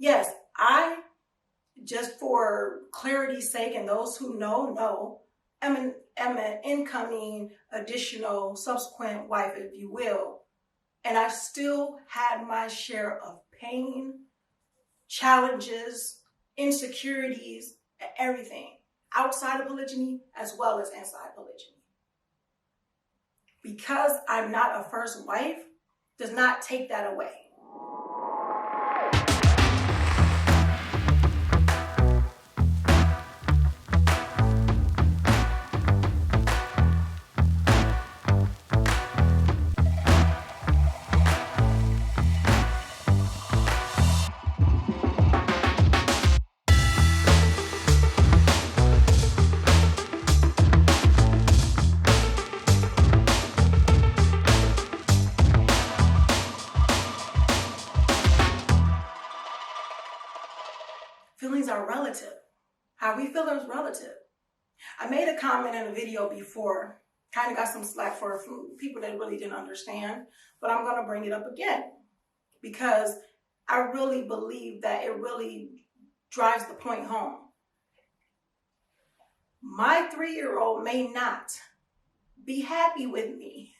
Yes, I, just for clarity's sake and those who know, am an incoming, additional, subsequent wife, if you will. And I've still had my share of pain, challenges, insecurities, everything outside of polygyny as well as inside polygyny. Because I'm not a first wife does not take that away. Feelings are relative. How we feel is relative. I made a comment in a video before, kind of got some slack for people that really didn't understand, but I'm going to bring it up again because I really believe that it really drives the point home. My 3-year-old may not be happy with me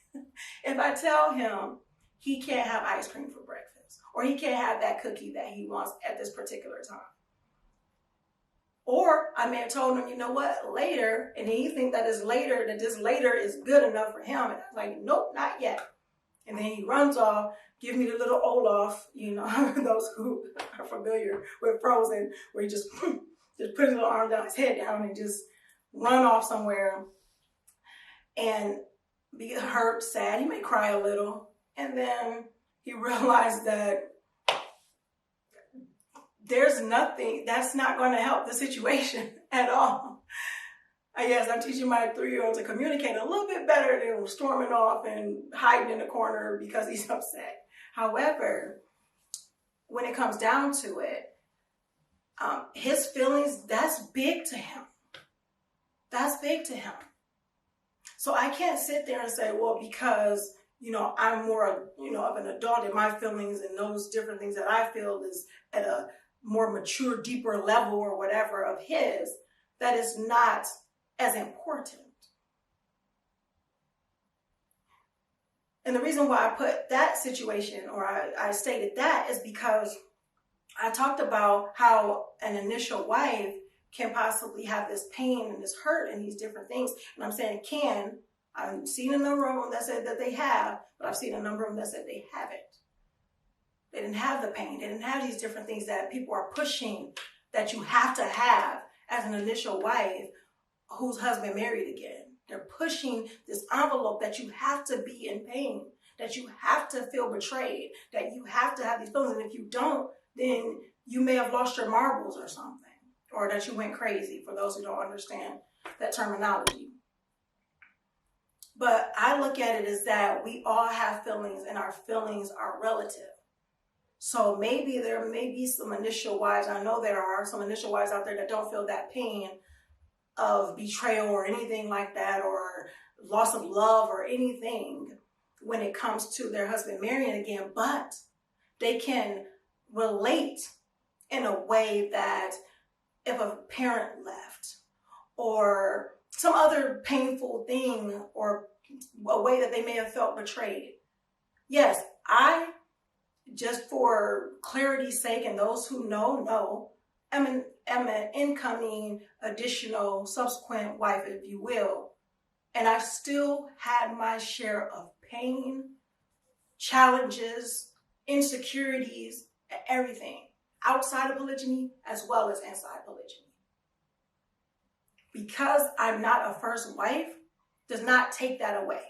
if I tell him he can't have ice cream for breakfast or he can't have that cookie that he wants at this particular time. Or I may have told him, you know what, later, and then he think that this later is good enough for him. And I'm like, nope, not yet. And then he runs off, give me the little Olaf, those who are familiar with Frozen, where he just put his little arm down, his head down, and just run off somewhere and be hurt, sad. He may cry a little. And then he realized that there's nothing, that's not going to help the situation at all. I guess I'm teaching my 3-year-old to communicate a little bit better than storming off and hiding in the corner because he's upset. However, when it comes down to it, his feelings, that's big to him. That's big to him. So I can't sit there and say, well, because, I'm more, of an adult and my feelings and those different things that I feel is at a more mature, deeper level or whatever of his, that is not as important. And the reason why I put that situation, or I stated that, is because I talked about how an initial wife can possibly have this pain and this hurt and these different things. And I'm saying can. I've seen a number of them that said that they have, but I've seen a number of them that said they haven't. They didn't have the pain. They didn't have these different things that people are pushing that you have to have as an initial wife whose husband married again. They're pushing this envelope that you have to be in pain, that you have to feel betrayed, that you have to have these feelings. And if you don't, then you may have lost your marbles or something, or that you went crazy, for those who don't understand that terminology. But I look at it as that we all have feelings and our feelings are relative. So maybe there may be some initial wives, I know there are some initial wives out there that don't feel that pain of betrayal or anything like that, or loss of love or anything when it comes to their husband marrying again, but they can relate in a way that if a parent left or some other painful thing or a way that they may have felt betrayed. Yes, just for clarity's sake and those who know, am an incoming, additional, subsequent wife, if you will. And I've still had my share of pain, challenges, insecurities, everything outside of polygyny as well as inside polygyny. Because I'm not a first wife does not take that away.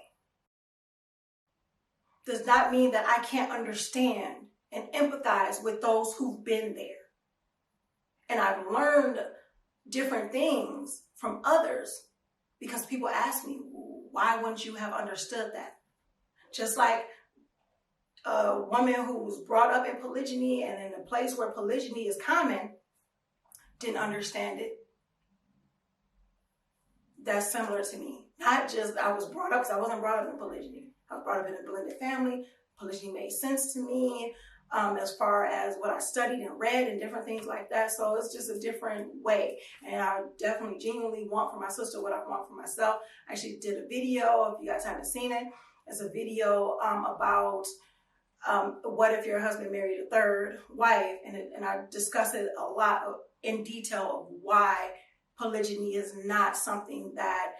Does not mean that I can't understand and empathize with those who've been there. And I've learned different things from others because people ask me, why wouldn't you have understood that? Just like a woman who was brought up in polygyny and in a place where polygyny is common didn't understand it. That's similar to me. Not just I was brought up, because I wasn't brought up in polygyny. I was brought up in a blended family. Polygyny made sense to me. as far as what I studied and read and different things like that. So it's just a different way. And I definitely genuinely want for my sister what I want for myself. I actually did a video, if you guys haven't seen it. It's a video about what if your husband married a third wife, and I discuss it a lot in detail of why polygyny is not something that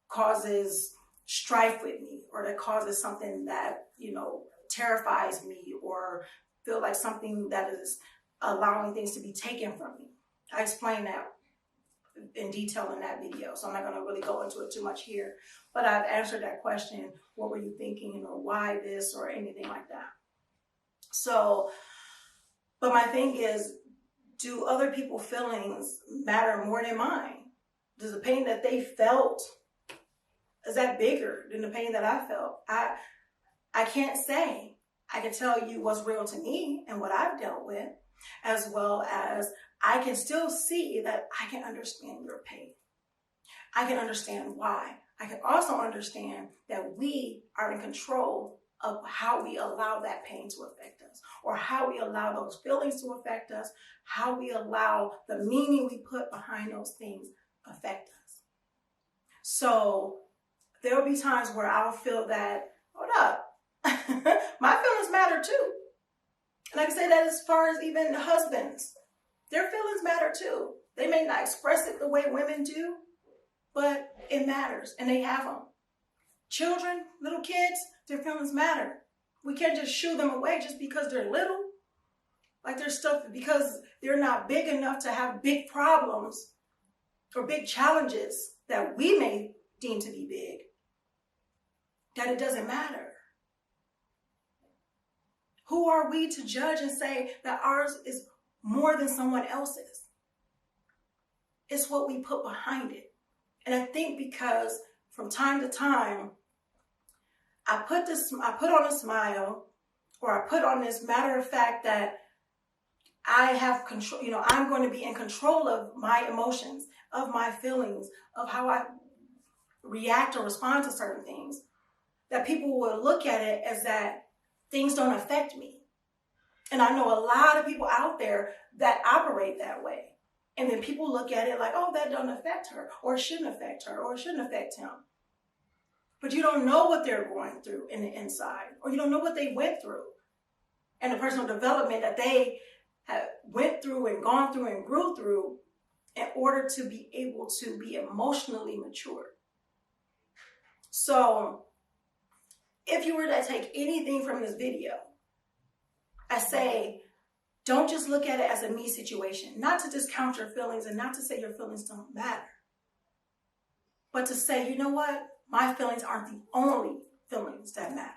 causes strife with me, or that causes something that, you know, terrifies me, or feel like something that is allowing things to be taken from me. I explain that in detail in that video, so I'm not going to really go into it too much here, but I've answered that question, what were you thinking, or why this, or anything like that. So, but my thing is, do other people's feelings matter more than mine? Does the pain that they felt, is that bigger than the pain that I felt? I can't say. I can tell you what's real to me and what I've dealt with, as well as I can still see that I can understand your pain. I can understand why. I can also understand that we are in control of how we allow that pain to affect us, or how we allow those feelings to affect us, how we allow the meaning we put behind those things affect us. So there'll be times where I'll feel that, hold up, my feelings matter too. And I can say that as far as even husbands, their feelings matter too. They may not express it the way women do, but it matters, and they have them. Children, little kids, their feelings matter. We can't just shoo them away just because they're little. Like there's stuff, because they're not big enough to have big problems or big challenges that we may deem to be big, that it doesn't matter. Who are we to judge and say that ours is more than someone else's? It's what we put behind it. And I think because from time to time, I put on a smile, or I put on this matter of fact that I have control, you know, I'm going to be in control of my emotions, of my feelings, of how I react or respond to certain things, that people will look at it as that things don't affect me. And I know a lot of people out there that operate that way. And then people look at it like, oh, that don't affect her, or it shouldn't affect her, or it shouldn't affect him. But you don't know what they're going through in the inside, or you don't know what they went through, and the personal development that they have went through and gone through and grew through in order to be able to be emotionally mature. So if you were to take anything from this video, I say, don't just look at it as a me situation, not to discount your feelings and not to say your feelings don't matter, but to say, you know what? My feelings aren't the only feelings that matter.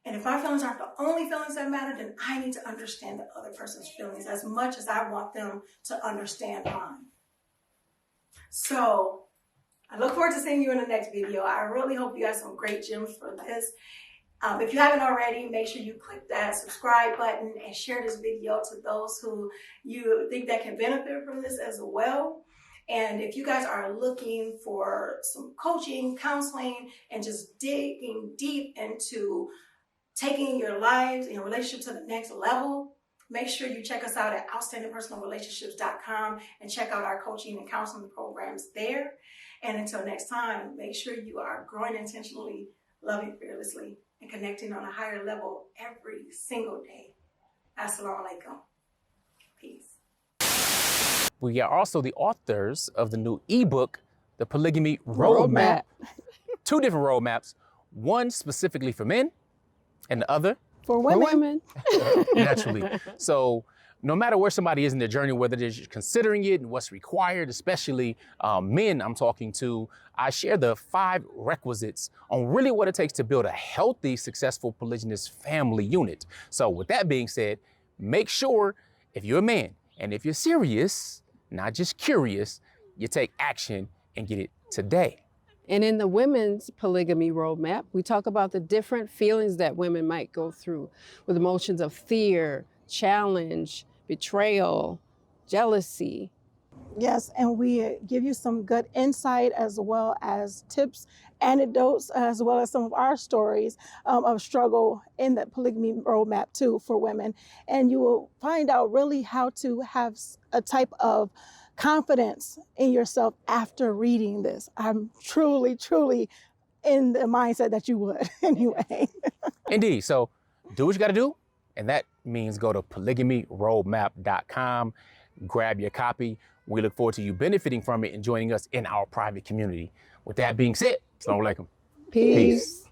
And if my feelings aren't the only feelings that matter, then I need to understand the other person's feelings as much as I want them to understand mine. So I look forward to seeing you in the next video. I really hope you have some great gems for this. If you haven't already, make sure you click that subscribe button and share this video to those who you think that can benefit from this as well. And if you guys are looking for some coaching, counseling, and just digging deep into taking your lives and your relationship to the next level, make sure you check us out at outstandingpersonalrelationships.com and check out our coaching and counseling programs there. And until next time, make sure you are growing intentionally, loving fearlessly, and connecting on a higher level every single day. Assalamu alaikum. Peace. We are also the authors of the new ebook, The Polygamy Roadmap. Two different roadmaps, one specifically for men and the other for women. Naturally. So no matter where somebody is in their journey, whether they're considering it and what's required, especially men I'm talking to, I share the 5 requisites on really what it takes to build a healthy, successful polygynous family unit. So with that being said, make sure if you're a man and if you're serious, not just curious, you take action and get it today. And in the women's polygamy roadmap, we talk about the different feelings that women might go through with emotions of fear, challenge, betrayal, jealousy, Yes, and we give you some good insight as well as tips, anecdotes, as well as some of our stories of struggle in the polygamy roadmap too for women. And you will find out really how to have a type of confidence in yourself after reading this. I'm truly, truly in the mindset that you would anyway. Indeed. So do what you got to do. And that means go to polygamyroadmap.com, grab your copy. We look forward to you benefiting from it and joining us in our private community. With that being said, Assalamu alaikum. Peace.